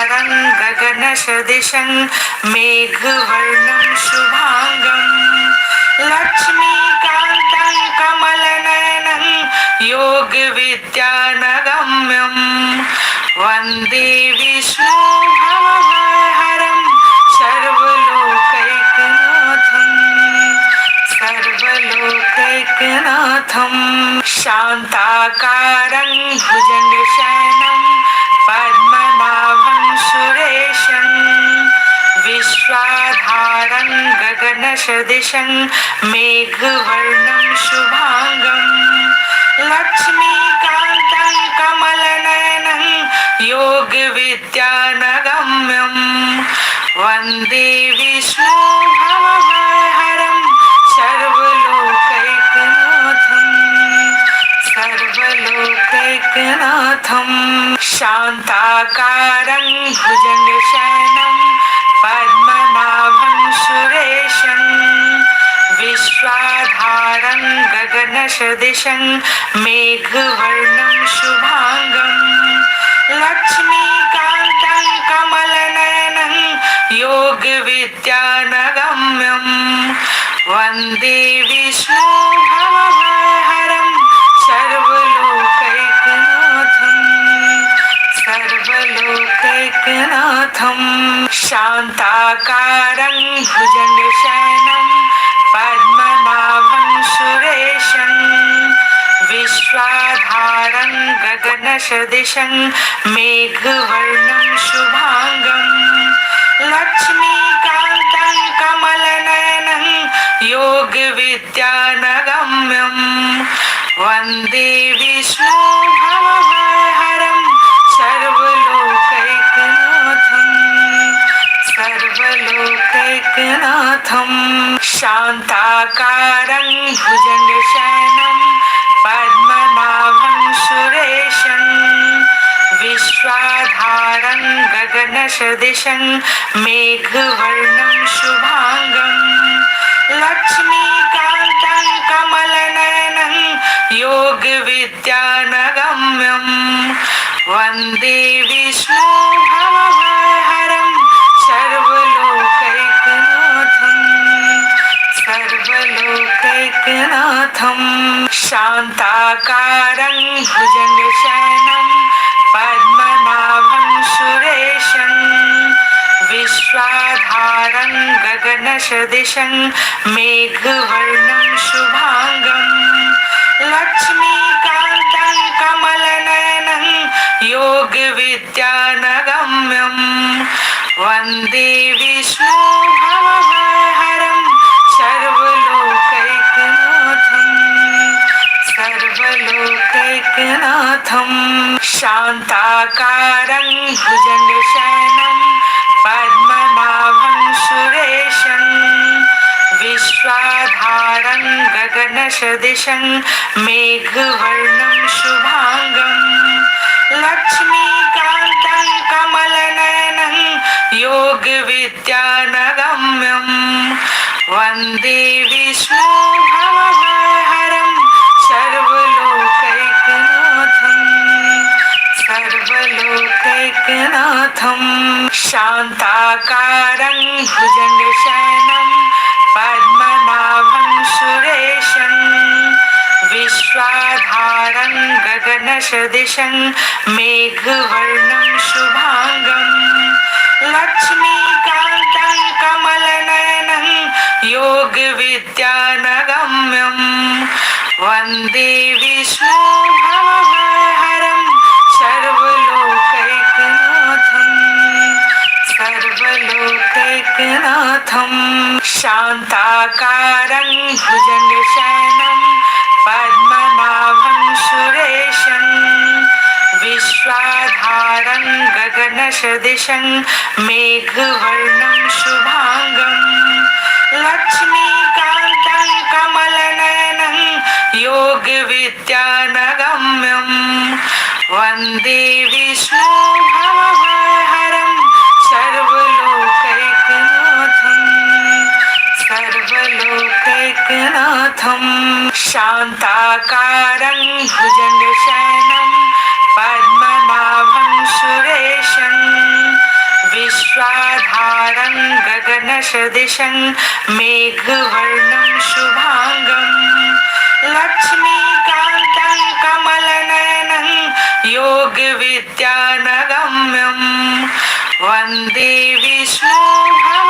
विश्वाधारं गगनसदृशं मेघवर्णं शुभांगं लक्ष्मीकान्तं कमलनयनं योगविद्यानगम्यं वन्दे विष्णुभवभयहरं सर्वलोकैकनाथं शान्ताकारं भुजगशयनं पद्मनाभं सुरेशं विश्वाधारं गगनसदृशं मेघवर्णं शुभांगं लक्ष्मीकान्तं कमलनयनं योगविद्यानगम्यं वन्दे विष्णुभवभयहरं सर्वलोकैकनाथं शान्ताकारं भुजगशयनं पद्मनाभं सुरेशं विश्वाधारं गगनसदृशं मेघवर्णं शुभांगं लक्ष्मीकान्तं कमलनयनं योगविद्यानगम्यं वन्दे विष्णुभवभयहरं सर्वलोकैकनाथं शान्ताकारं भुजगशयनं पद्मनाभं सुरेशं विश्वाधारं गगनसदृशं मेघवर्णं शुभांगं लक्ष्मीकान्तं कमलनयनं योगविद्यानगम्यं वन्दे विष्णुभवभयहरं सर्वलोकैकनाथं शान्ताकारं भुजगशयनं पद्मनाभं सुरेशं विश्वाधारं गगनसदृशं मेघवर्णं शुभांगं लक्ष्मीकान्तं कमलनयनं योगविद्यानगम्यं वन्दे विष्णुभवभयहरं सर्वलोकैकनाथं शान्ताकारं भुजगशयनं पद्मनाभं सुरेशं विश्वाधारं गगनसदृशं मेघवर्णं शुभांगं लक्ष्मीकान्तं कमलनयनं योगविद्यानगम्यं वन्दे विष्णुभवभयहरं सर्वलोकैकनाथं शान्ताकारं भुजगशयनं पद्मनाभं सुरेशं विश्वाधारं गगनसदृशं मेघवर्णं शुभांगं लक्ष्मीकान्तं कमलनयनं योगविद्यानगम्यं वन्दे विष्णुभवभयहरं सर्वलोकैकनाथं शान्ताकारं भुजगशयनं पद्मनाभं सुरेशं विश्वाधारं गगनसदृशं मेघवर्णं शुभांगं लक्ष्मीकान्तं कमलनयनं योगविद्यानगम्यं वन्दे विष्णुभवभयहरं सर्वलोकैकनाथं शान्ताकारं भुजगशयनं पद्मनाभं सुरेशं विश्वाधारं गगनसदृशं मेघवर्णं शुभांगं लक्ष्मीकान्तं कमलनयनं योगविद्यानगम्यं वन्दे विष्णुभवभयहरं सर्वलोकैकनाथं शान्ताकारं भुजगशयनं पद्मनाभं सुरेशं विश्वाधारं गगनसदृशं मेघवर्णं शुभांगं लक्ष्मीकान्तं कमलनयनं योगविद्यानगम्यं वन्दे विष्णुभवभयहरं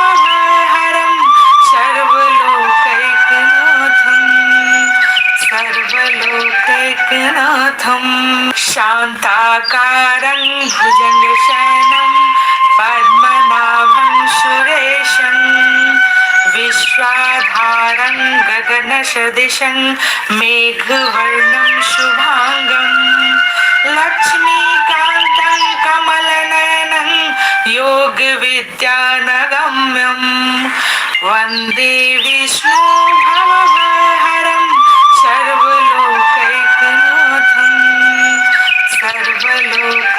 सर्वलोकैकनाथं शान्ताकारं भुजगशयनं पद्मनाभं सुरेशं विश्वाधारं गगनसदृशं मेघवर्णं शुभांगं लक्ष्मीकान्तं कमलनयनं योगविद्यानगम्यं वन्दे विष्णुभवभयहरं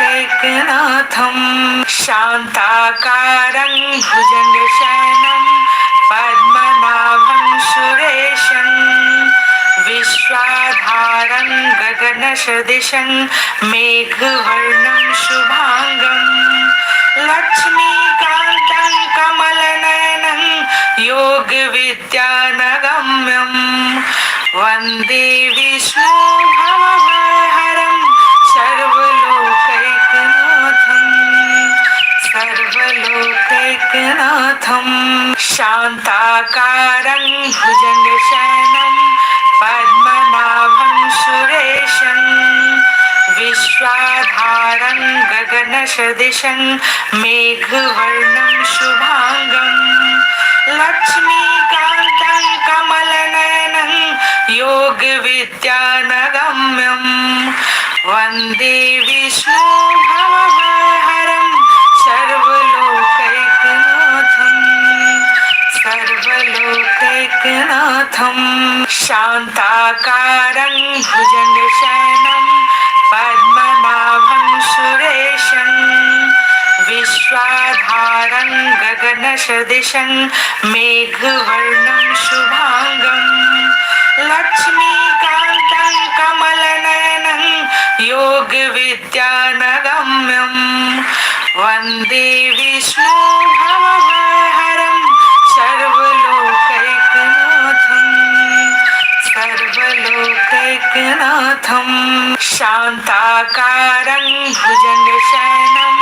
सर्वलोकैकनाथं शान्ताकारं भुजगशयनं पद्मनाभं सुरेशं विश्वाधारं गगनसदृशं मेघवर्णं शुभांगं लक्ष्मीकान्तं कमलनयनं योगविद्यानगम्यं वन्दे विष्णुभवभयहरं सर्वलोकैकनाथं शान्ताकारं भुजगशयनं पद्मनाभं सुरेशं विश्वाधारं गगनसदृशं मेघवर्णं शुभांगं लक्ष्मीकान्तं कमलनयनं योगविद्यानगम्यं वन्दे विष्णुभवभयहरं सर्वलोकैकनाथं शान्ताकारं भुजगशयनं पद्मनाभं सुरेशं विश्वाधारं गगनसदृशं मेघवर्णं शुभांगं लक्ष्मीकान्तं कमलनयनं योगविद्यानगम्यं वन्दे विष्णुभवभयहरं सर्वलोकैकनाथं शान्ताकारं भुजगशयनं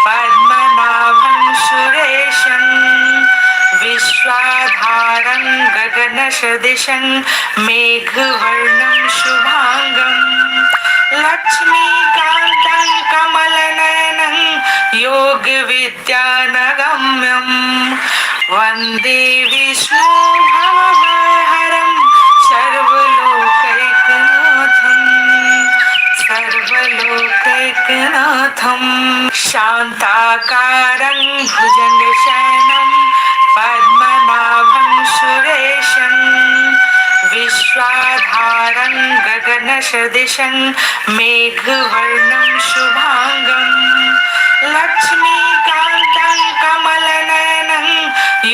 पद्मनाभं सुरेशं विश्वाधारं गगनसदृशं मेघवर्णं शुभांगं लक्ष्मीकान्तं कमलनयनं योगविद्यानगम्यं वन्दे विष्णुभवभयहरं सर्वलोकैकनाथं शान्ताकारं भुजगशयनं पद्मनाभं सुरेशं विश्वाधारं गगनसदृशं मेघवर्णं शुभांगं लक्ष्मीकान्तं कमलनयनं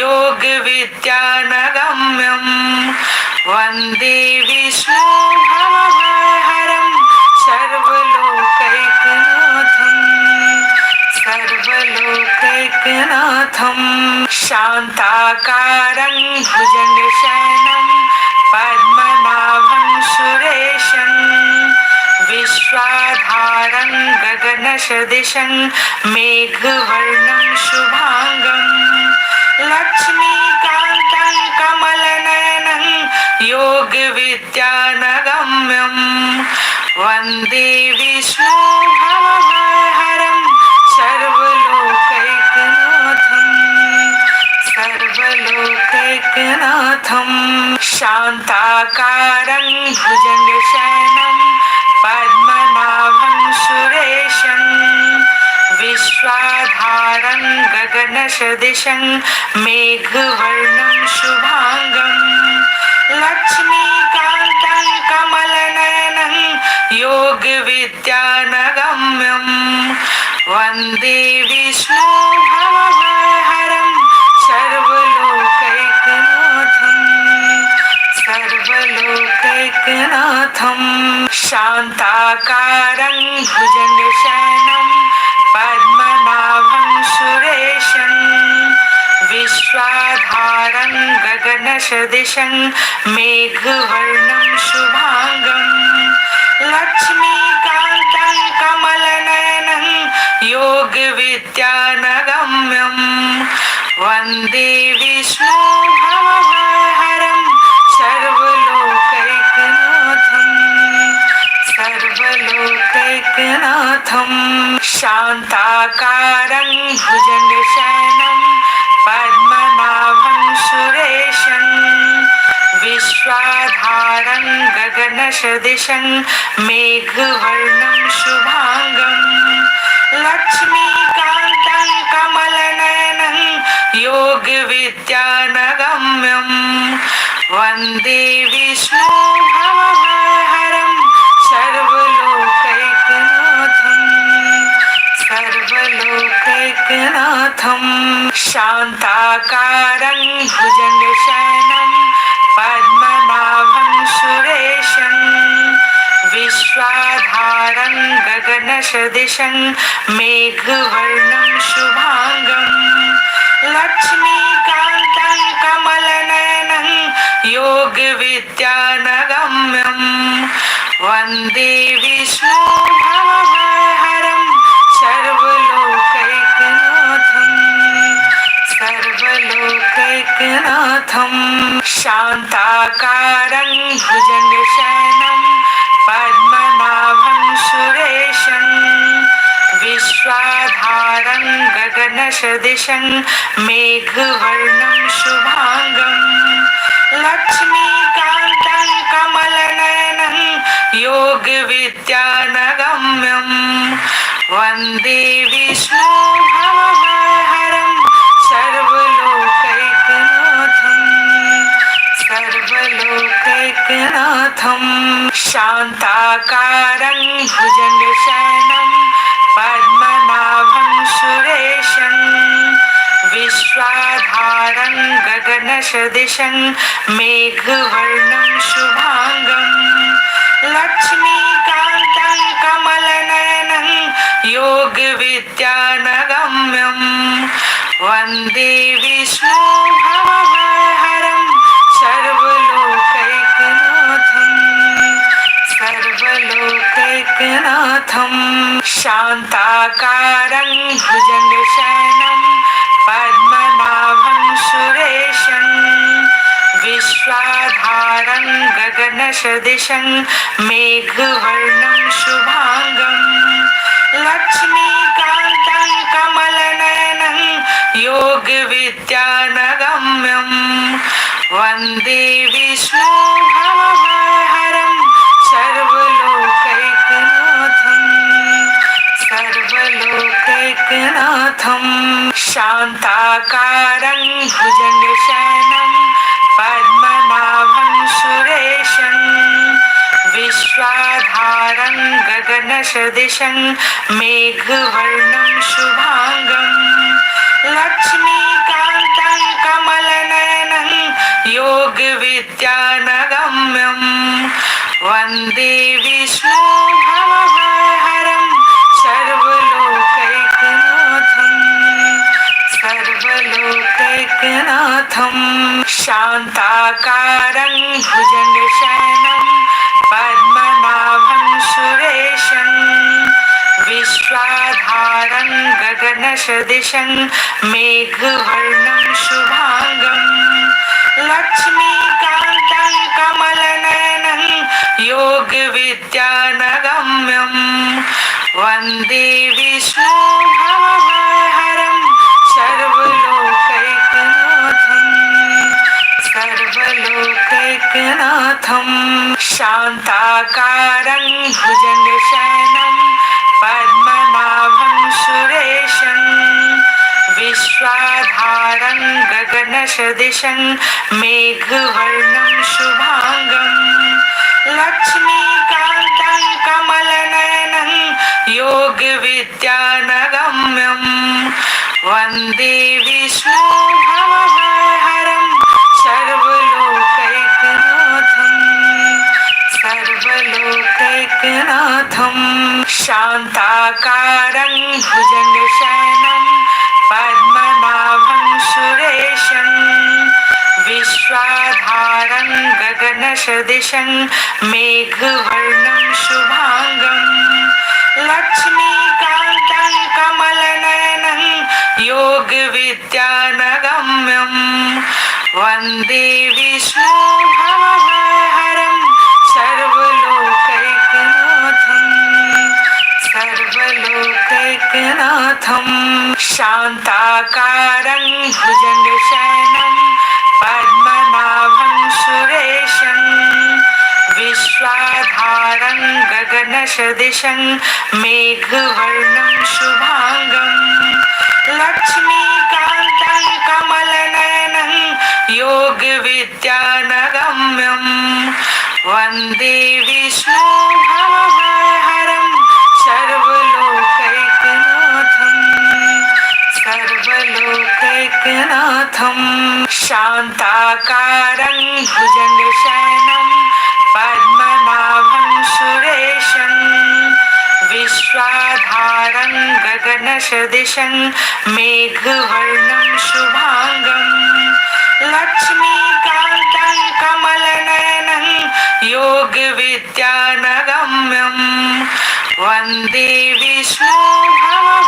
योगविद्यानगम्यं वन्दे विष्णुभवभयहरं सर्वलोकैकनाथं शान्ताकारं भुजगशयनं पद्मनाभं सुरेशं विश्वाधारं गगनसदृशं मेघवर्णं शुभांगं लक्ष्मीकान्तं कमलनयनं योगविद्यानगम्यं वन्दे विष्णुभवभयहरं सर्वलोकैकनाथं शान्ताकारं भुजगशयनं पद्मनाभं सुरेशं विश्वाधारं गगनसदृशं मेघवर्णं शुभांगं लक्ष्मीकान्तं कमलनयनं योगविद्यानगम्यं वन्दे विष्णुभवभयहरं सर्वलोकैकनाथं शान्ताकारं भुजगशयनं पद्मनाभं सुरेशं गगनसदृशं मेघवर्णं शुभांगं लक्ष्मीकान्तं कमलनयनं योगविद्यानगम्यं वन्दे विष्णुभवभयहरं सर्वलोकैकनाथं शान्ताकारं भुजगशयनं पद्मनाभं सुरेशं विश्वाधारं गगनसदृशं मेघवर्णं शुभांगं लक्ष्मीकान्तं कमलनयनं योगविद्यानगम्यं वन्दे विष्णुभवभयहरं सर्वलोकैकनाथं शान्ताकारं भुजगशयनं पद्मनाभं सुरेशं विश्वाधारं गगनसदृशं मेघवर्णं शुभांगं लक्ष्मीकान्तं कमलनयनं योगविद्यानगम्यं वन्दे विष्णुभवभयहरं सर्वलोकैकनाथं शान्ताकारं भुजगशयनं पद्मनाभं सुरेशं विश्वाधारं गगनसदृशं मेघवर्णं शुभांगं लक्ष्मीकान्तं कमलनयनं योगविद्यानगम्यं वन्दे विष्णुभवभयहरं सर्वलोकैकनाथं शान्ताकारं भुजगशयनं पद्मनाभं सुरेशं विश्वाधारं गगनसदृशं मेघवर्णं शुभांगं लक्ष्मीकान्तं कमलनयनं योगविद्यानगम्यं वन्दे विष्णुभवभयहरं सर्वलोकैकनाथं शान्ताकारं भुजगशयनं पद्मनाभं सुरेशं विश्वाधारं गगनसदृशं मेघवर्णं शुभांगं लक्ष्मीकान्तं कमलनयनं योगविद्यानगम्यं वन्दे विष्णुभवभयहरं सर्वलोकैकनाथं शान्ताकारं भुजगशयनं पद्मनाभं सुरेशं विश्वाधारं गगनसदृशं मेघवर्णं शुभांगं लक्ष्मीकान्तं कमलनयनं योगविद्यानगम्यं वन्दे विष्णुभवभयहरं सर्वलोकैकनाथं शान्ताकारं गगनसदृशं मेघवर्णं शुभांगं लक्ष्मीकान्तं कमलनयनं योगविद्यानगम्यं वन्दे विष्णुभवभयहरं सर्वलोकैकनाथं शान्ताकारं भुजगशयनं पद्मनाभं सुरेशं विश्वाधारं गगनसदृशं मेघवर्णं शुभांगं लक्ष्मीकान्तं कमलनयनं योगविद्यानगम्यं वन्दे विष्णुभवभयहरं सर्वलोकैकनाथं शान्ताकारं भुजगशयनं पद्मनाभं सुरेशं विश्वाधारं गगनसदृशं मेघवर्णं शुभांगं लक्ष्मीकान्तं कमलनयनं योगविद्यानगम्यं वन्दे विष्णुभवभयहरं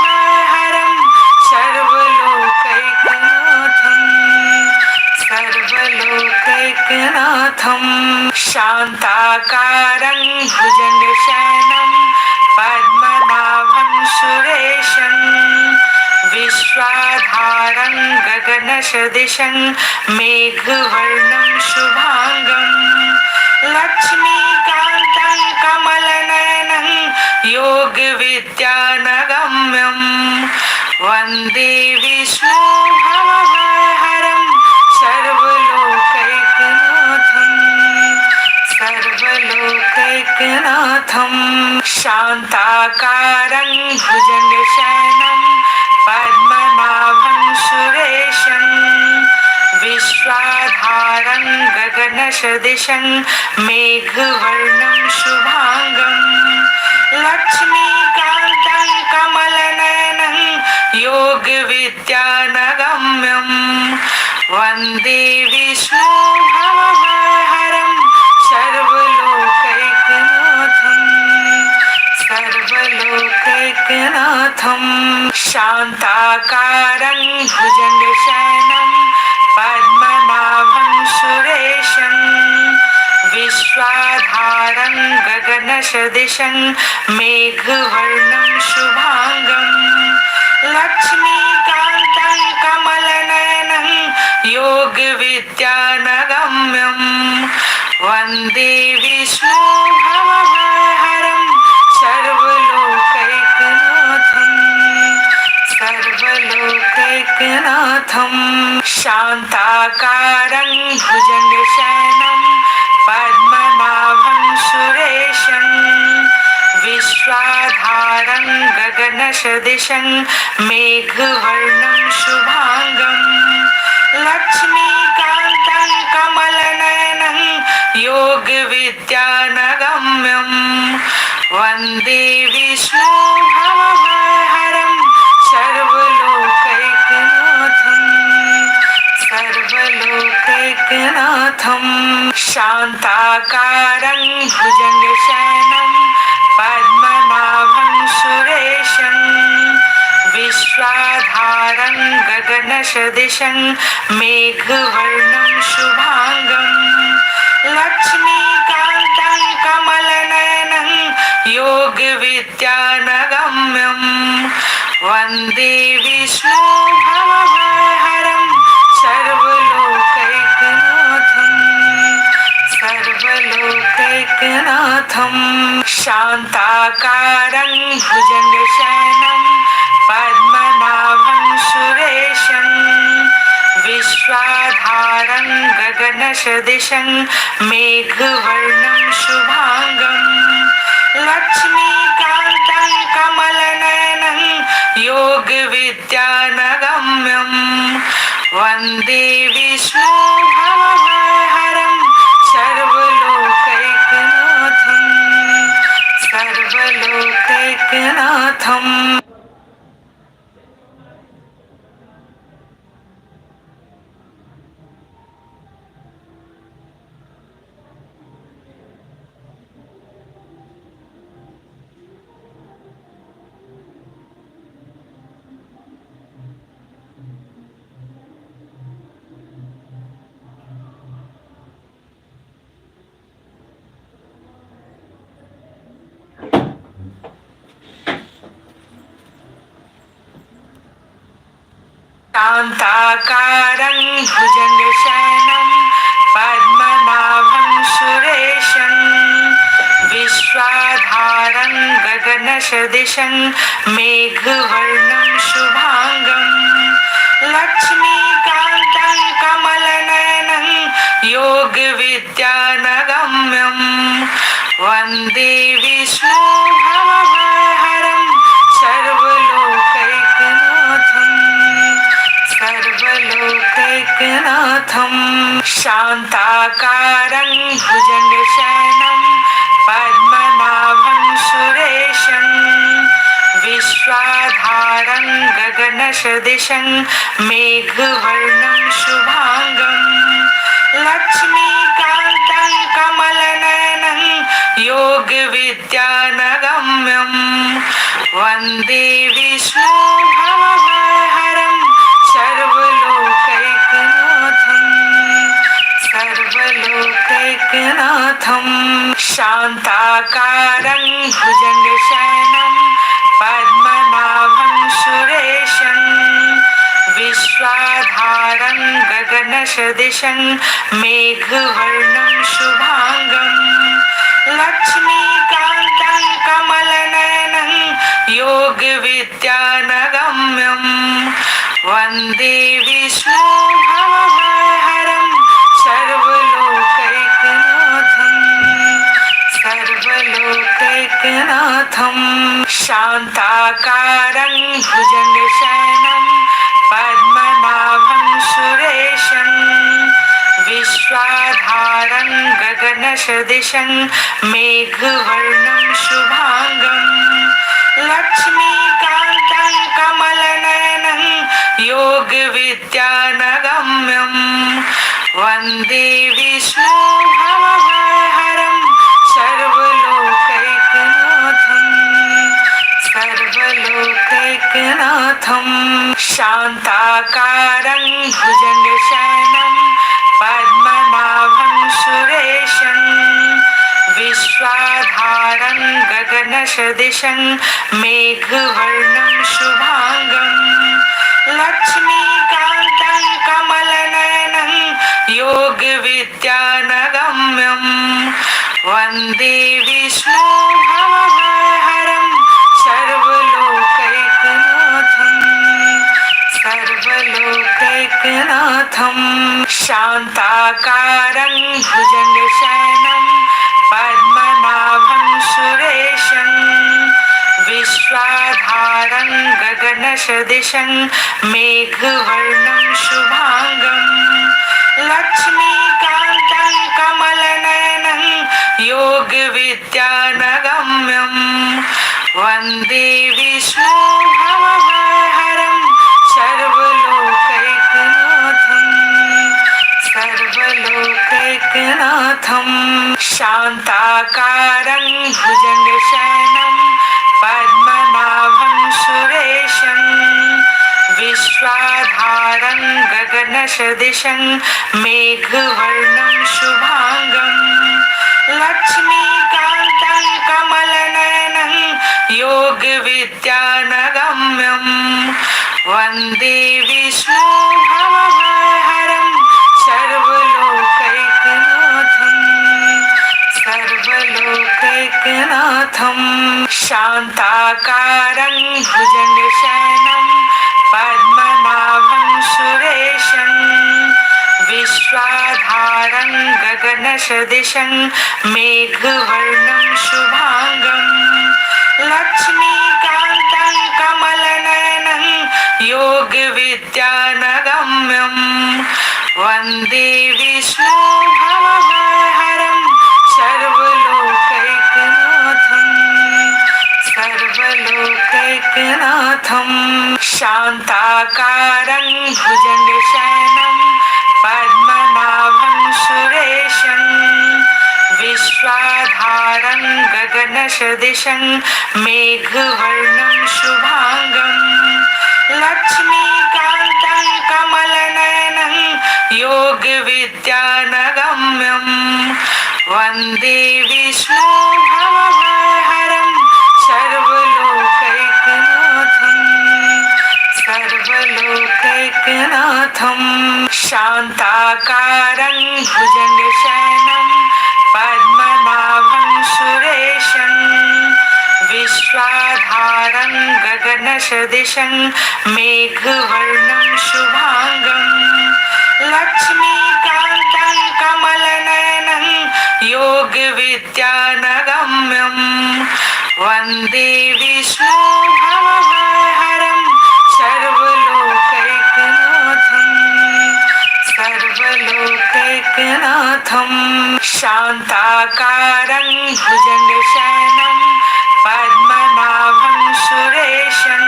सर्वलोकैकनाथं शान्ताकारं भुजगशयनं पद्मनाभं सुरेशं विश्वाधारं गगनसदृशं मेघवर्णं शुभांगं लक्ष्मीकान्तं कमलनयनं योगविद्यानगम्यं वन्दे विष्णुभवभयहरं सर्वलोकैकनाथं शान्ताकारं भुजगशयनं पद्मनाभं सुरेशं विश्वाधारं गगनसदृशं मेघवर्णं शुभांगं लक्ष्मीकान्तं कमलनयनं योगविद्यानगम्यं वन्दे विष्णुभवभयहरं सर्वलोकैकनाथं शान्ताकारं भुजगशयनं पद्मनाभं सुरेशं विश्वाधारं गगनसदृशं मेघवर्णं शुभांगं लक्ष्मीकान्तं कमलनयनं योगविद्यानगम्यं वन्दे विष्णुभवभयहरं सर्वलोकैकनाथं शान्ताकारं भुजगशयनं पद्मनाभं सुरेशं विश्वाधारं गगनसदृशं मेघवर्णं शुभांगं लक्ष्मीकान्तं कमलनयनं योगविद्यानगम्यं वन्दे विष्णुभवभयहरं सर्वलोकैकनाथं शान्ताकारं भुजगशयनं पद्मनाभं सुरेशं विश्वाधारं गगनसदृशं मेघवर्णं शुभांगं लक्ष्मीकान्तं कमलनयनं योगविद्यानगम्यं वन्दे विष्णुभवभयहरं सर्वलोकैकनाथं शान्ताकारं भुजगशयनं पद्मनाभं सुरेशं विश्वाधारं गगनसदृशं मेघवर्णं शुभांगं लक्ष्मीकान्तं कमलनयनं योगविद्यानगम्यं वन्दे विष्णुभवभयहरं सर्वलोकैकनाथं शान्ताकारं भुजङ्गशयनं पद्मनाभं सुरेशं विश्वाधारं गगनसदृशं मेघवर्णं शुभाङ्गं लक्ष्मीकान्तं कमलनयनं योगविद्यानगम्यं वन्दे विष्णु भवभयहरं सर्वलोकैकनाथं शान्ताकारं भुजङ्गशयनं पद्मनाभं सुरेशं विश्वाधारं गगनसदृशं मेघवर्णं शुभाङ्गं लक्ष्मीकान्तं कमलनयनं योगविद्यानगम्यं वन्दे विष्णु भवभयहरं सर्वलोकैकनाथं शान्ताकारं भुजङ्गशयनं पद्मनाभं सुरेशं विश्वाधारं गगनसदृशं मेघवर्णं शुभाङ्गं लक्ष्मीकान्तं कमलनयनं योगविद्यानगम्यं वन्दे विष्णु भवभयहरं सर्वलोकैकनाथं शान्ताकारं भुजङ्गशयनं पद्मनाभं सुरेशं विश्वाधारं गगनसदृशं मेघवर्णं शुभाङ्गं लक्ष्मीकान्तं कमलनयनं योगविद्यानगम्यं वन्दे विष्णु भवभयहरं सर्वलोकैकनाथं शान्ताकारं भुजङ्गशयनं पद्मनाभं सुरेशं विश्वाधारं गगनसदृशं मेघवर्णं शुभाङ्गं लक्ष्मीकान्तं कमलनयनं योगविद्यानगम्यं वन्दे विष्णु भवभयहरं सर्वलोकैकनाथं शान्ताकारं भुजङ्गशयनं पद्मनाभं सुरेशं विश्वाधारं गगनसदृशं मेघवर्णं शुभाङ्गं लक्ष्मीकान्तं कमलनयनं योगविद्यानगम्यं वन्दे विष्णु भवभयहरं सर्वलोकैकनाथं शान्ताकारं भुजङ्गशयनं पद्मनाभं सुरेशं विश्वाधारं गगनसदृशं मेघवर्णं शुभाङ्गं लक्ष्मीकान्तं कमलनयनं योगविद्यानगम्यं वन्दे विष्णु भवभयहरं सर्वलोकैकनाथं शान्ताकारं भुजङ्गशयनं पद्मनाभं सुरेशं विश्वाधारं गगनसदृशं मेघवर्णं शुभाङ्गं लक्ष्मीकान्तं कमलनयनं योगविद्यानगम्यं वन्दे विष्णु भवभयहरं सर्वलोकैकनाथं शान्ताकारं भुजङ्गशयनं पद्मनाभं सुरेशं विश्वाधारं गगनसदृशं मेघवर्णं शुभाङ्गं लक्ष्मीकान्तं कमलनयनं योगविद्यानगम्यं वन्दे विष्णु भवभयहरं सर्वलोकैकनाथं लोकैकनाथं शान्ताकारं भुजगशयनं पद्मनाभं सुरेशं विश्वाधारं गगनसदृशं मेघवर्णं शुभांगं लक्ष्मीकान्तं कमलनयनं योगविद्यानगम्यं वन्दे विष्णुभवभयहरं सर्वलोकैकनाथं शान्ताकारं भुजगशयनं पद्मनाभं सुरेशं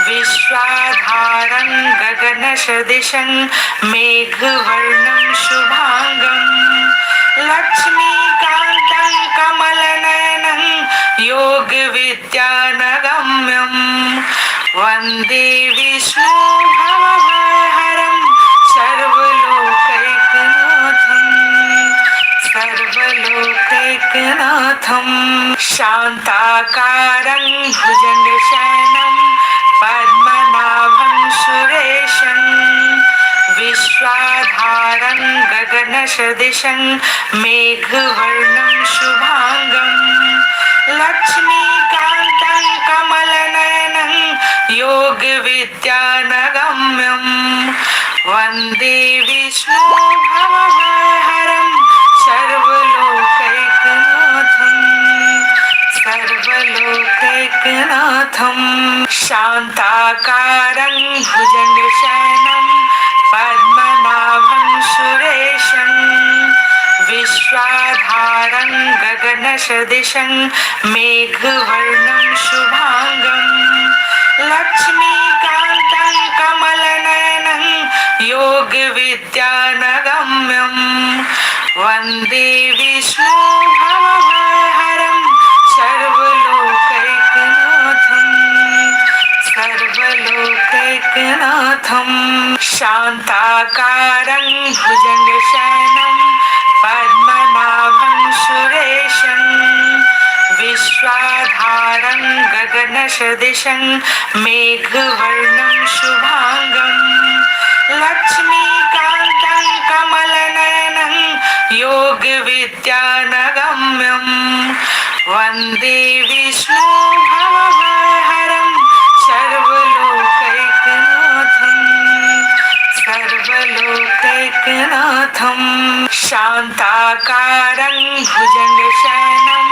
विश्वाधारं गगनसदृशं मेघवर्णं शुभांगं लक्ष्मीकान्तं कमलनयनं योगविद्यानगम्यं वन्दे विष्णुभवभयहरं सर्वलोकैकनाथं शान्ताकारं भुजगशयनं पद्मनाभं सुरेशं विश्वाधारं गगनसदृशं मेघवर्णं शुभांगं लक्ष्मीकान्तं कमलनयनं योगविद्यानगम्यं वन्दे विष्णुभवभयहरं सर्वलोकैकनाथं शान्ताकारं भुजगशयनं पद्मनाभं सुरेशं विश्वाधारं गगनसदृशं मेघवर्णं शुभांगं लक्ष्मीकान्तं कमलनयनं योगविद्यानगम्यं वन्दे विष्णुभवभयहरं सर्वलोकैकनाथं शान्ताकारं भुजगशयनं पद्मनाभं सुरेशं विश्वाधारं गगनसदृशं मेघवर्णं शुभांगं लक्ष्मीकान्तं कमलनयनं योगविद्यानगम्यं वन्दे विष्णुभवभयहरं सर्वलोकैकनाथं शान्ताकारं भुजगशयनं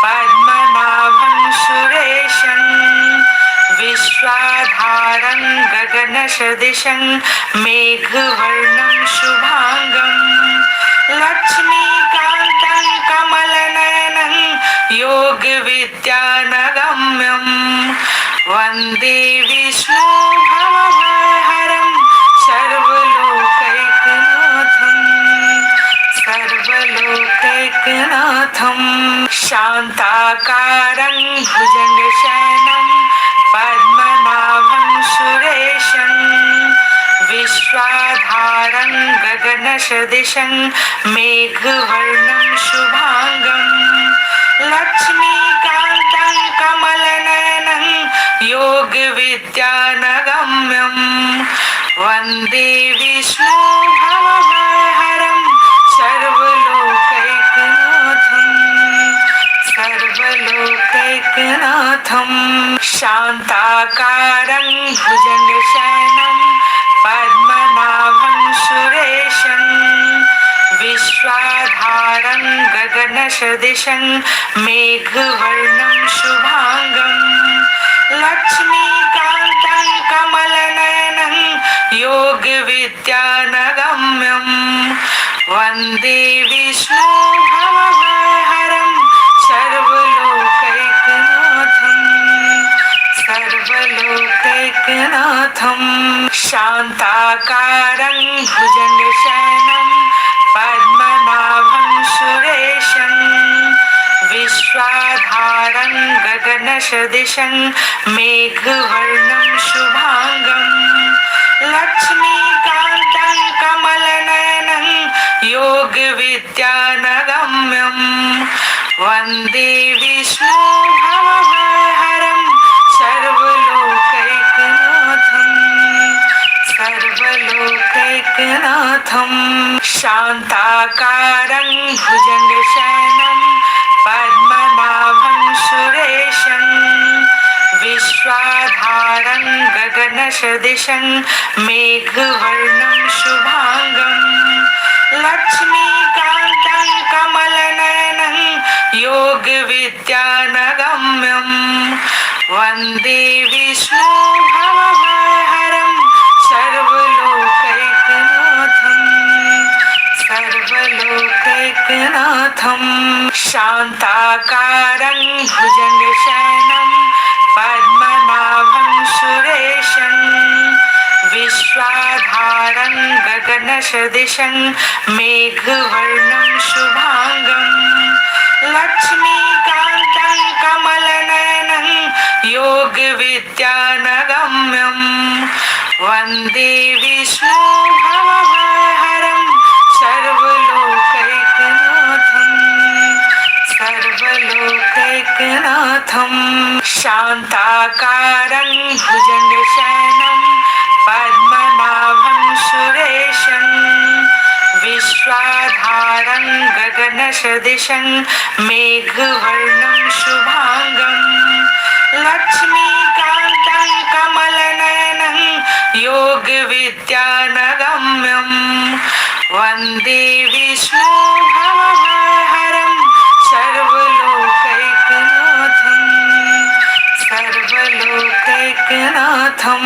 पद्मनाभं सुरेशं विश्वाधारं गगनसदृशं मेघवर्णं शुभांगं लक्ष्मीकान्तं कमलनयनं योगविद्यानगम्यं वन्दे विष्णुभवभयहरं सर्वलोकैकनाथं शान्ताकारं भुजगशयनं पद्मनाभं सुरेशं विश्वाधारं गगनसदृशं मेघवर्णं शुभांगं लक्ष्मीकान्तं कमलनयनं योगविद्यानगम्यं वन्दे विष्णुभवभयहरं सर्वलोकैकनाथं शान्ताकारं भुजगशयनं पद्मनाभं सुरेशं विश्वाधारं गगनसदृशं मेघवर्णं शुभांगं लक्ष्मीकान्तं कमलनयनं योगविद्यानगम्यं वन्दे विष्णुभवभयहरं सर्वलोकैकनाथं शान्ताकारं भुजगशयनं पद्मनाभं सुरेशं विश्वाधारं गगनसदृशं मेघवर्णं शुभांगं लक्ष्मीकान्तं कमलनयनं योगविद्यानगम्यं वन्दे विष्णुभवभयहरं लोकैकनाथं शान्ताकारं भुजगशयनं पद्मनाभं सुरेशं विश्वाधारं गगनसदृशं मेघवर्णं शुभांगं लक्ष्मीकान्तं कमलनयनं योगविद्यानगम्यं वन्दे विष्णु भवभयहरं सर्वलोकैकनाथं शान्ताकारं भुजगशयनं पद्मनाभं सुरेशं विश्वाधारं गगनसदृशं मेघवर्णं शुभांगं लक्ष्मीकान्तं कमलनयनं योगविद्यानगम्यं वन्दे विष्णु भवभयहरं सर्वलोकैकनाथं शान्ताकारं भुजगशयनं पद्मनाभं सुरेशं विश्वाधारं गगनसदृशं मेघवर्णं शुभांगं लक्ष्मीकान्तं कमलनयनं योगविद्यानगम्यं वन्दे विष्णु भवभयहरं सर्वलोकैकनाथं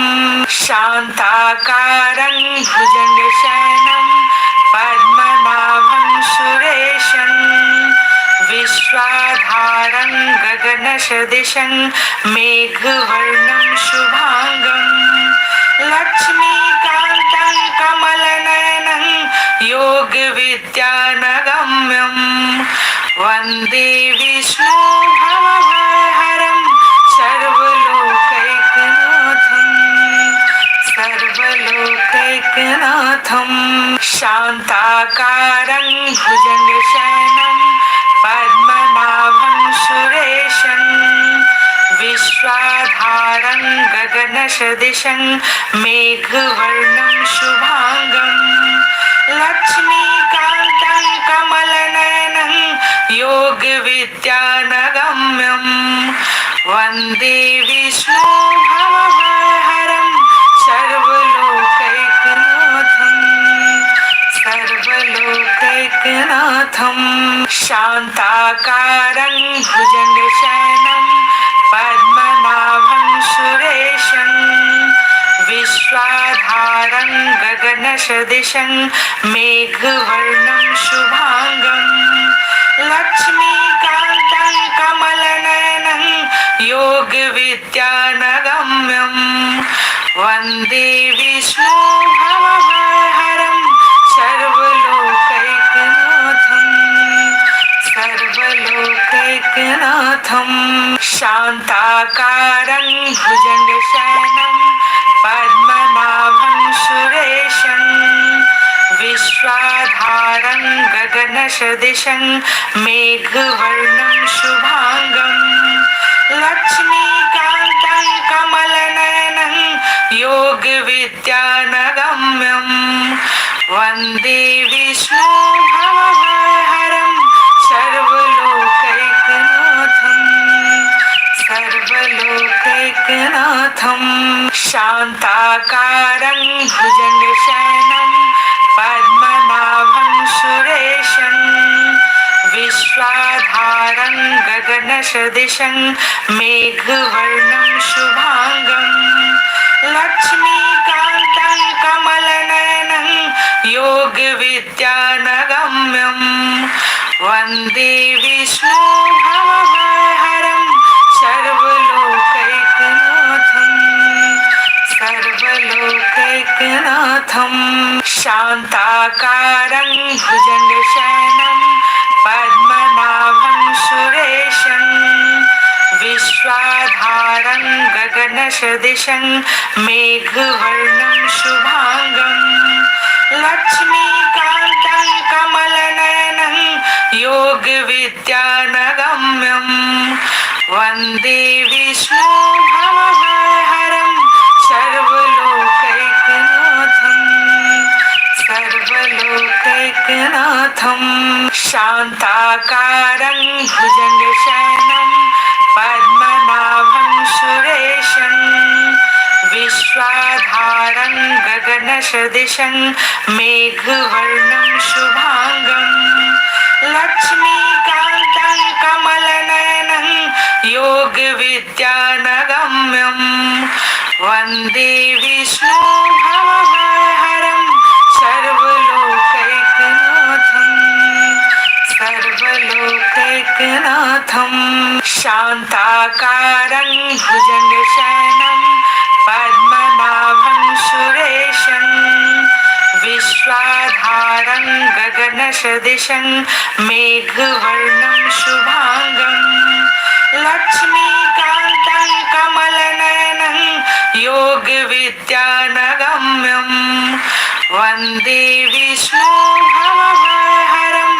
शान्ताकारं भुजगशयनं पद्मनाभं सुरेशं विश्वाधारं गगनसदृशं मेघवर्णं शुभांगं लक्ष्मीकान्तं कमलनयनं योगविद्यानगम्यं वन्दे विष्णु भवभयहरं सर्वलोकैकनाथं शान्ताकारं भुजगशयनं पद्मनाभं सुरेशं विश्वाधारं गगनसदृशं मेघवर्णं शुभांगं लक्ष्मीकान्तं कमलनयनं योगविद्यानगम्यं वन्दे विष्णु भवभयहरं सर्वलोकैकनाथं शान्ताकारं भुजगशयनं पद्मनाभं सुरेशं विश्वाधारं गगनसदृशं मेघवर्णं शुभांगं लक्ष्मीकान्तं कमलनयनं योगविद्यानगम्यं वन्दे विष्णु भवभयहरं सर्वलोकैकनाथं शान्ताकारं भुजगशयनं पद्मनाभं सुरेशं विश्वाधारं गगनसदृशं मेघवर्णं शुभांगं लक्ष्मीकान्तं कमलनयनं योगविद्यानगम्यं वन्दे विष्णु भवभयहरं सर्वलोकैकनाथं शान्ताकारं भुजगशयनं पद्मनाभं सुरेशं विश्वाधारं गगनसदृशं मेघवर्णं शुभांगं लक्ष्मीकान्तं कमलनयनं योगविद्यानगम्यं वन्दे विष्णु भवभयहरं सर्वलोकैकनाथं शान्ताकारं भुजगशयनं पद्मनाभं सुरेशं विश्वाधारं गगनसदृशं मेघवर्णं शुभांगं लक्ष्मीकान्तं कमलनयनं योगविद्यानगम्यं वन्दे विष्णु भवभयहरं शान्ताकारं भुजगशयनं पद्मनाभं सुरेशं विश्वाधारं गगनसदृशं मेघवर्णं शुभांगं लक्ष्मीकान्तं कमलनयनं योगविद्यानगम्यं वन्दे विष्णु भवभयहरं सर्वलोकैकनाथं शान्ताकारं भुजगशयनं पद्मनाभं सुरेशं विश्वाधारं गगनसदृशं मेघवर्णं शुभांगं लक्ष्मीकान्तं कमलनयनं योगविद्यानगम्यं वन्दे विष्णु भवभयहरं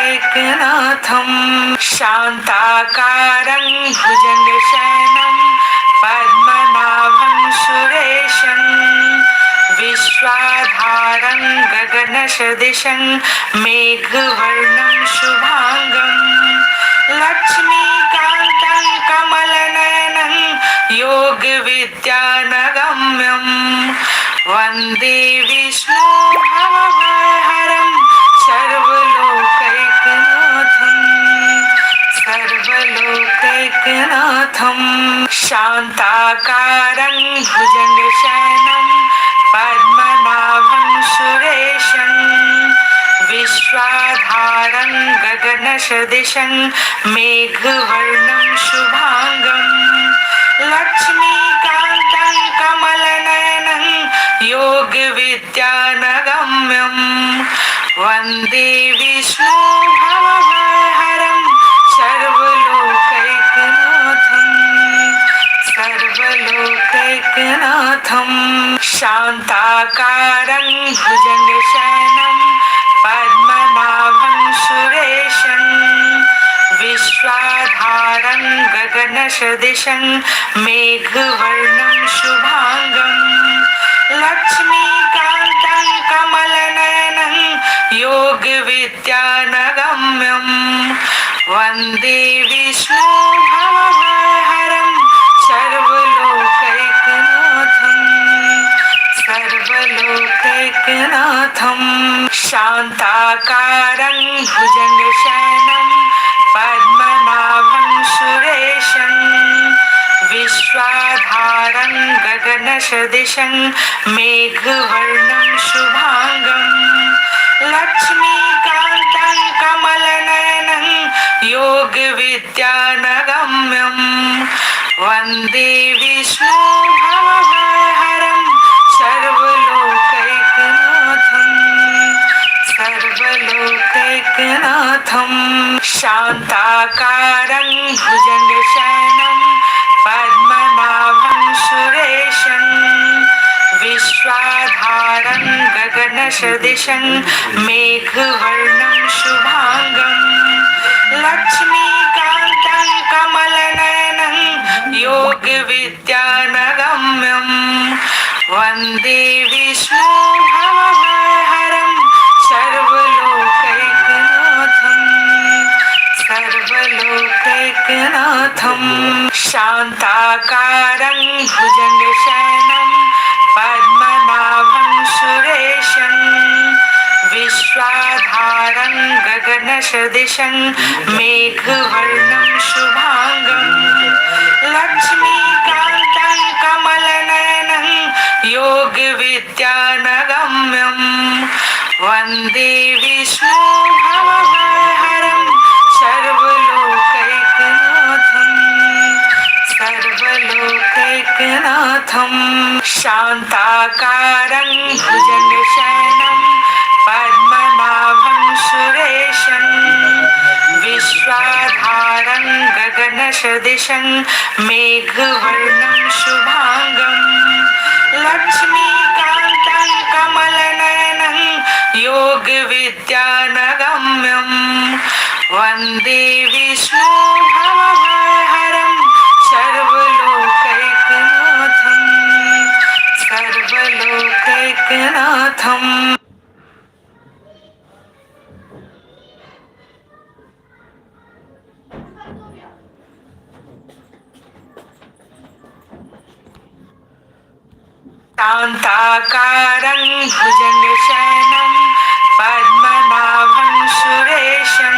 सर्वलोकैकनाथं शान्ताकारं भुजगशयनं पद्मनाभं सुरेशं विश्वाधारं गगनसदृशं मेघवर्णं शुभांगं लक्ष्मीकान्तं कमलनयनं योगविद्यानगम्यं वन्दे विष्णु भवभयहरं सर्वलोकैकनाथं शान्ताकारं भुजगशयनं पद्मनाभं सुरेशं विश्वाधारं गगनसदृशं मेघवर्णं शुभांगं लक्ष्मीकान्तं कमलनयनं योगविद्यानगम्यं वन्दे विष्णु भवभयहरं सर्वलोकैकनाथं शान्ताकारं भुजगशयनं पद्मनाभं सुरेशं विश्वाधारं गगनसदृशं मेघवर्णं शुभांगं लक्ष्मीकान्तं कमलनयनं योगविद्यानगम्यं वन्दे विष्णु भवभयहरं सर्वलोकैकनाथं शान्ताकारं भुजगशयनं पद्मनाभं सुरेशं विश्वाधारं गगनसदृशं मेघवर्णं शुभांगं लक्ष्मीकान्तं कमलनयनं योगविद्यानगम्यं वन्दे विष्णु भवभयहरं सर्वलोकैकनाथं शान्ताकारं भुजगशयनं पद्मनाभं सुरेशं विश्वाधारं गगनसदृशं मेघवर्णं शुभांगं लक्ष्मीकान्तं कमलनयनं योगविद्यानगम्यं वन्दे विष्णु भवभयहरं सर्वलोकैकनाथं शान्ताकारं भुजगशयनं पद्मनाभं सुरेशं विश्वाधारं गगनसदृशं मेघवर्णं शुभांगं लक्ष्मीकान्तं कमलनयनं योगविद्यानगम्यं वन्दे विष्णु भवभयहरं सर्वलोकैकनाथं शान्ताकारं भुजगशयनं पद्मनाभं सुरेशं विश्वाधारं गगनसदृशं मेघवर्णं शुभांगं लक्ष्मीकान्तं कमलनयनं योगविद्यानगम्यं वन्दे विष्णु भवभयहरं सर्वलोकैकनाथं शान्ताकारं भुजगशयनं पद्मनाभं सुरेशं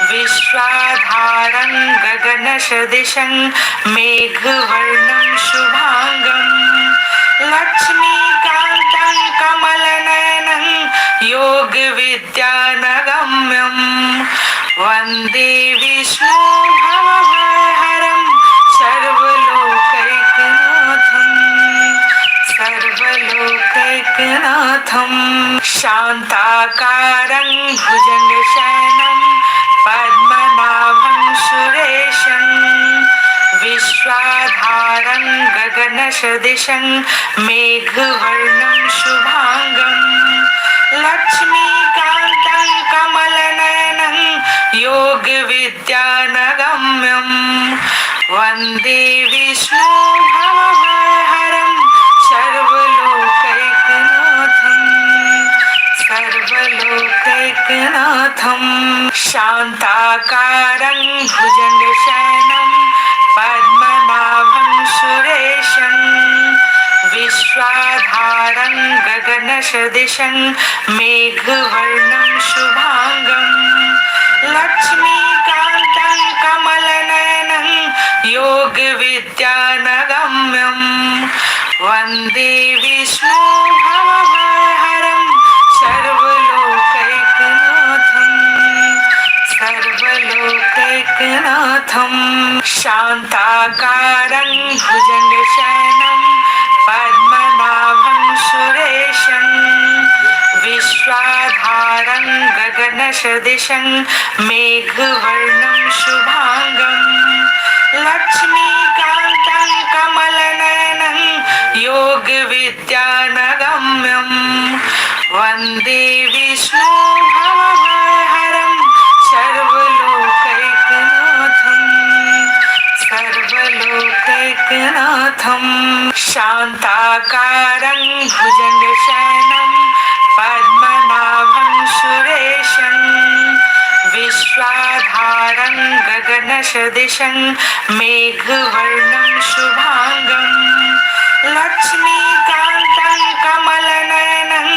विश्वाधारं गगनसदृशं मेघवर्णं शुभांगं लक्ष्मीकान्तं कमलनयनं योगविद्यानगम्यं वन्दे विष्णु भवभयहरं सर्वलोकैकनाथं शान्ताकारं भुजगशयनं पद्मनाभं सुरेशं विश्वाधारं गगनसदृशं मेघवर्णं शुभांगं लक्ष्मीकान्तं कमलनयनं योगविद्यानगम्यं वन्दे विष्णु भवभयहरं सर्वलोकैकनाथं शान्ताकारं भुजगशयनं पद्मनाभं सुरेशं विश्वाधारं गगनसदृशं मेघवर्णं शुभांगं लक्ष्मीकान्तं कमलनयनं योगविद्यानगम्यं वन्दे विष्णु भवभयहरं सर्वलोकैकनाथं शान्ताकारं भुजगशयनं पद्मनाभं सुरेशं विश्वाधारं गगनसदृशं मेघवर्णं शुभांगं लक्ष्मीकान्तं कमलनयनं योगविद्यानगम्यं वन्दे विष्णु भवभयहरं सर्वलोकैकनाथं शान्ताकारं भुजगशयनं पद्मनाभं सुरेशं विश्वाधारं गगनसदृशं मेघवर्णं शुभांगं लक्ष्मीकान्तं कमलनयनं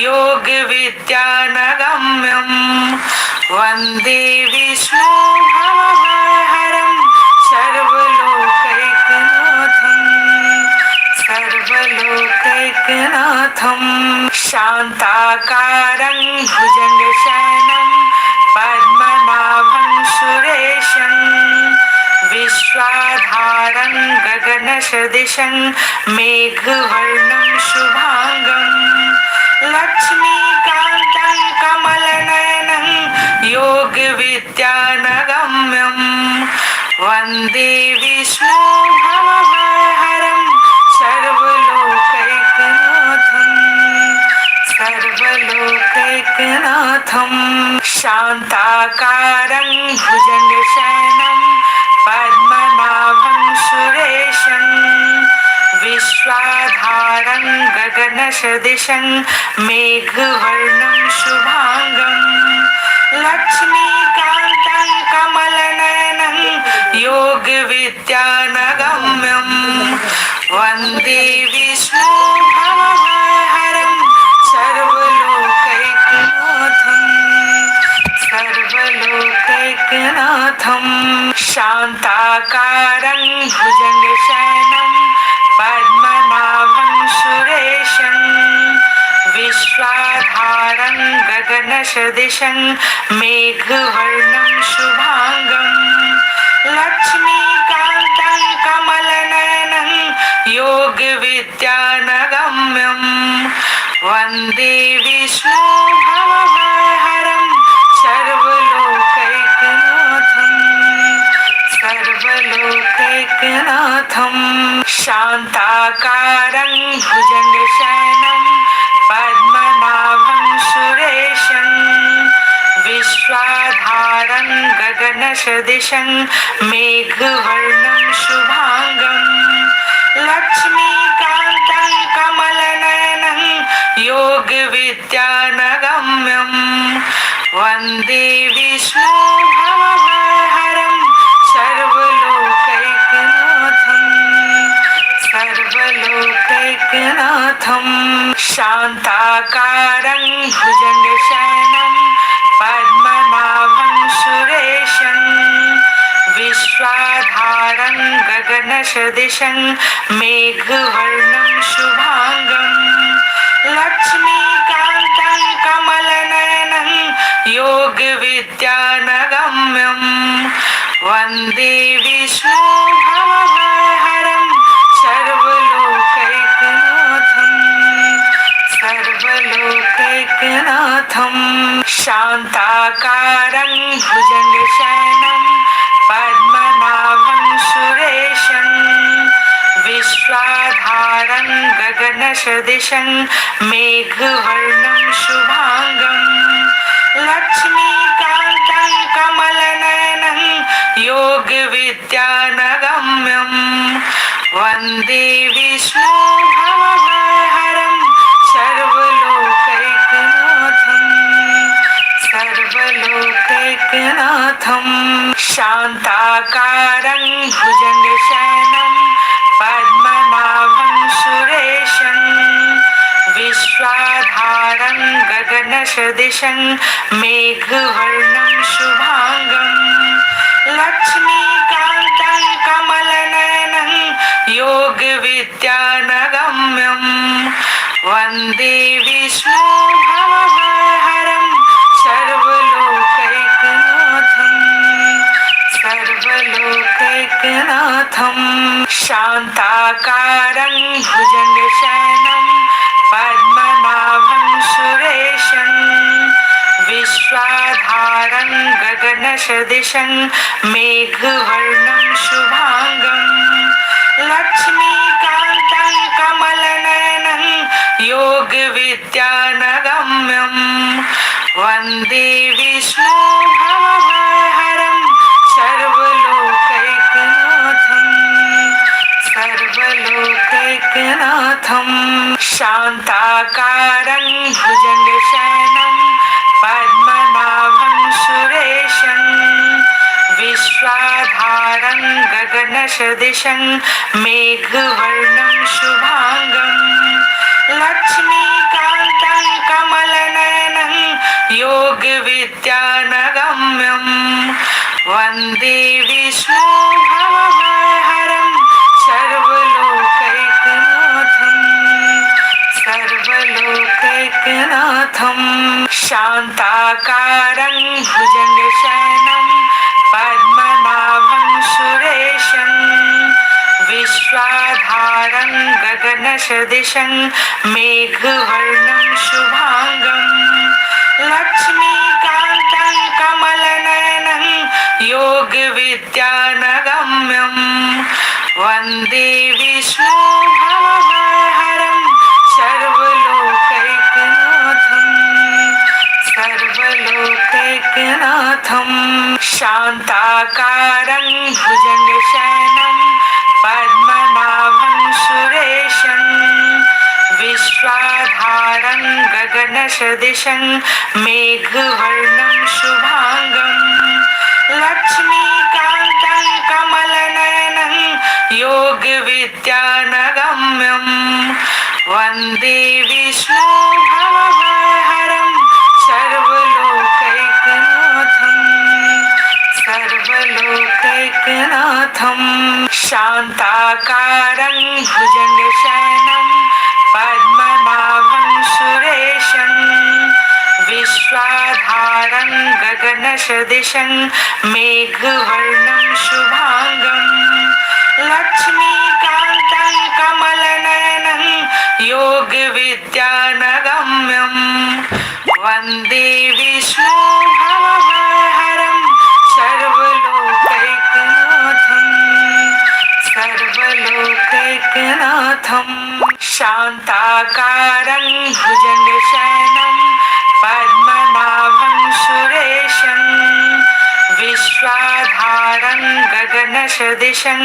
योगविद्यानगम्यं वन्दे विष्णु भवभयहरं सर्वलोकैकनाथं शान्ताकारं भुजगशयनं पद्मनाभं सुरेशं विश्वाधारं गगनसदृशं मेघवर्णं शुभांगं लक्ष्मीकान्तं कमलनयनं योगविद्यानगम्यं वन्दे विष्णु भवभयहरं सर्वलोकैकनाथं शान्ताकारं भुजगशयनं पद्मनाभं सुरेशं विश्वाधारं गगनसदृशं मेघवर्णं शुभांगं लक्ष्मीकान्तं कमलनयनं योगविद्यानगम्यं वन्दे विष्णु भवभयहरं सर्वलोकैकनाथं शान्ताकारं भुजगशयनं पद्मनाभं सुरेशं विश्वाधारं गगनसदृशं मेघवर्णं शुभांगं लक्ष्मीकान्तं कमलनयनं योगविद्यानगम्यं वन्दे विष्णु भवभयहरं सर्वलोकैकनाथं शान्ताकारं भुजगशयनं पद्मनाभं सुरेशं विश्वाधारं गगनसदृशं मेघवर्णं शुभांगं लक्ष्मीकान्तं कमलनयनं योगविद्यानगम्यं वन्दे विष्णु भवभयहरं सर्वलोकैकनाथं शान्ताकारं भुजगशयनं पद्मनाभं सुरेशं विश्वाधारं गगनसदृशं मेघवर्णं शुभांगं लक्ष्मीकान्तं कमलनयनं योगविद्यानगम्यं वन्दे विष्णुभवभयहरं सर्वलोकैकनाथं शान्ताकारं भुजगशयनं पद्मनाभं सुरेशं विश्वाधारं गगनसदृशं मेघवर्णं शुभांगं लक्ष्मीकान्तं कमलनयनं योगविद्यानगम्यं वन्दे विष्णुभवभयहरं सर्वलोकैकनाथं शान्ताकारं भुजगशयनं पद्मनाभं सुरेशं विश्वाधारं गगनसदृशं मेघवर्णं शुभांगं लक्ष्मीकान्तं कमलनयनं योगविद्यानगम्यं वन्दे विष्णुभवभयहरं सर्वलोकैकनाथं शान्ताकारं भुजगशयनं पद्मनाभं सुरेशं विश्वाधारं गगनसदृशं मेघवर्णं शुभांगं लक्ष्मीकान्तं कमलनयनं योगविद्यानगम्यं वन्दे विष्णुभवभयहरं सर्वलोकैकनाथं शान्ताकारं भुजगशयनं पद्मनाभं सुरेशं विश्वाधारं गगनसदृशं मेघवर्णं शुभांगं लक्ष्मीकान्तं कमलनयनं योगविद्यानगम्यं वन्दे विष्णुभवभयहरं सर्वलोकैकनाथं शान्ताकारं भुजगशयनं पद्मनाभं सुरेशं विश्वाधारं गगनसदृशं मेघवर्णं शुभांगं लक्ष्मीकान्तं कमलनयनं योगविद्यानगम्यं वन्दे विष्णुभवभयहरं सर्वलोकैकनाथं शान्ताकारं भुजगशयनं पद्मनाभं सुरेशं विश्वाधारं गगनसदृशं मेघवर्णं शुभांगं लक्ष्मीकान्तं कमलनयनं योगविद्यानगम्यं वन्दे विष्णुभवभयहरं सर्वलोकैकनाथं शान्ताकारं भुजगशयनं पद्मनाभं सुरेशं विश्वाधारं गगनसदृशं मेघवर्णं शुभांगं लक्ष्मीकान्तं कमलनयनं योगविद्यानगम्यं वन्दे विष्णुभवभयहरं सर्वलोकैकनाथं शान्ताकारं भुजगशयनं पद्मनाभं सुरेशं विश्वाधारं गगनसदृशं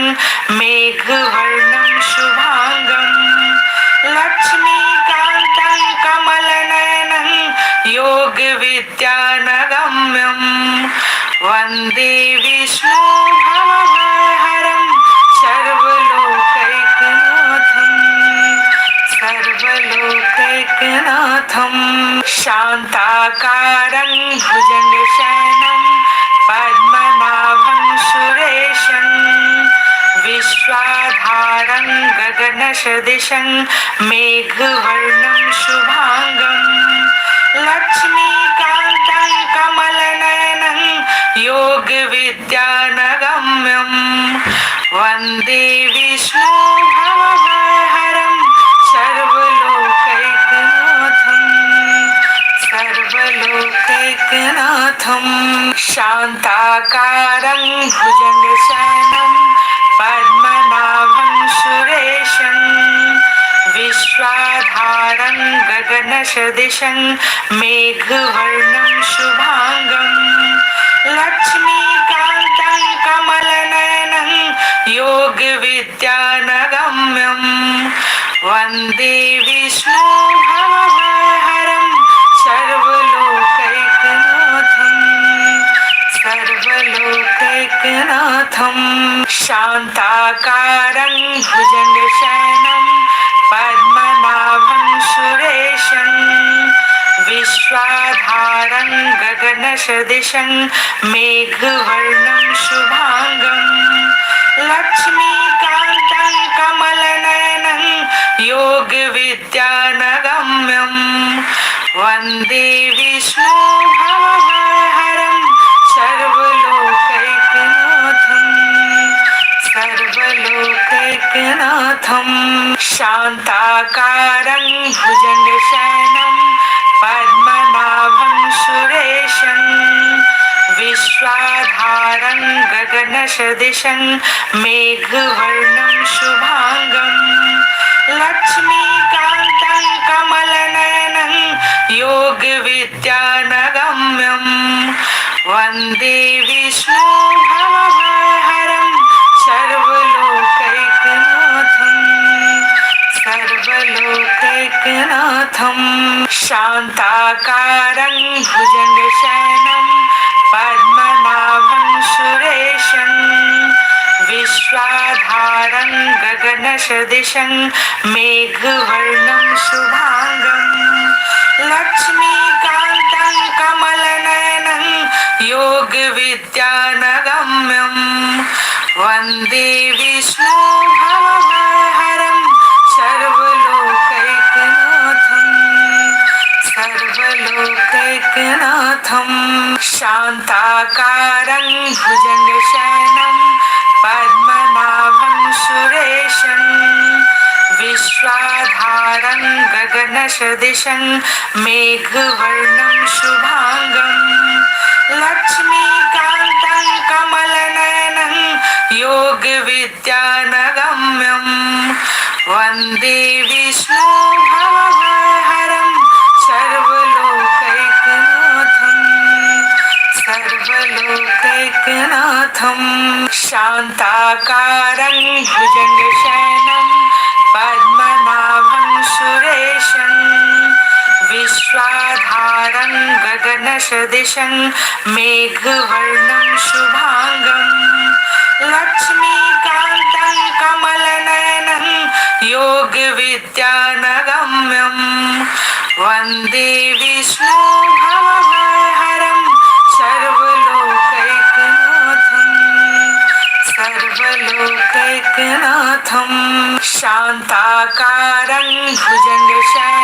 मेघवर्णं शुभांगं लक्ष्मीकान्तं कमलनयनं योगविद्यानगम्यं वन्दे विष्णुभवभयहरं सर्वलोकैकनाथं विश्वाधारं गगनसदृशं मेघवर्णं शुभांगं लक्ष्मीकान्तं कमलनयनं योगविद्यानगम्यं वन्दे विष्णुभवभयहरं सर्वलोकैकनाथं शान्ताकारं भुजगशयनं पद्मनाभं सुरेशं विश्वाधारं गगनसदृशं मेघवर्णं शुभांगं लक्ष्मीकान्तं कमलनयनं योगविद्यानगम्यं वन्दे विष्णुभवभयहरं सर्वलोकैकनाथं शान्ताकारं भुजगशयनं पद्मनाभं सुरेशं विश्वाधारं गगनसदृशं मेघवर्णं शुभांगं लक्ष्मीकान्तं कमलनयनं योगविद्यानगम्यं वन्दे विष्णुभवभयहरं सर्वलोकैकनाथं शान्ताकारं भुजगशयनं पद्मनाभं सुरेशं विश्वाधारं गगनसदृशं मेघवर्णं शुभांगं लक्ष्मीकान्तं कमलनयनं योगविद्यानगम्यं वन्दे विष्णुभवभयहरं सर्वलोकैकनाथं शान्ताकारं भुजगशयनं पद्मनाभं सुरेशं विश्वाधारं गगनसदृशं मेघवर्णं शुभांगं लक्ष्मीकान्तं कमलनयनं योगविद्यानगम्यं वन्दे विष्णुभवभयहरं सर्वलोकैकनाथं शान्ताकारं भुजगशयनं पद्मनाभं सुरेशं विश्वाधारं गगनसदृशं मेघवर्णं शुभांगं लक्ष्मीकान्तं कमलनयनं योगविद्यानगम्यं वन्दे विष्णुभवभयहरं सर्वलोकैकनाथं शान्ताकारं भुजगशयनं पद्मनाभं सुरेशं विश्वाधारं गगनसदृशं मेघवर्णं शुभांगं लक्ष्मीकान्तं कमलनयनं योगविद्यानगम्यं वन्दे विष्णुभवभयहरं सर्वलोकैकनाथं शान्ताकारं भुजगशयनं